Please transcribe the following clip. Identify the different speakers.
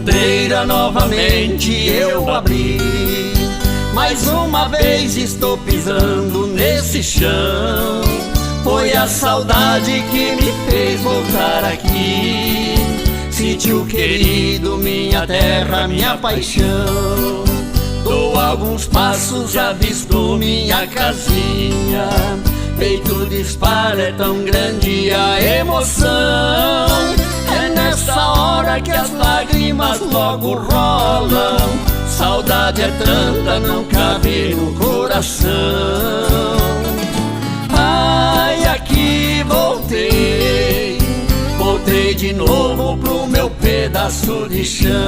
Speaker 1: porteira novamente eu abri. Mais uma vez estou pisando nesse chão. Foi a saudade que me fez voltar aqui. Sítio querido, minha terra, minha paixão. Dou alguns passos, avisto minha casinha. Peito dispara, é tão grande a emoção. É nessa hora que as lágrimas logo rolam. Saudade é tanta, não cabe no coração. Ai, aqui voltei. Voltei de novo pro meu pedaço de chão.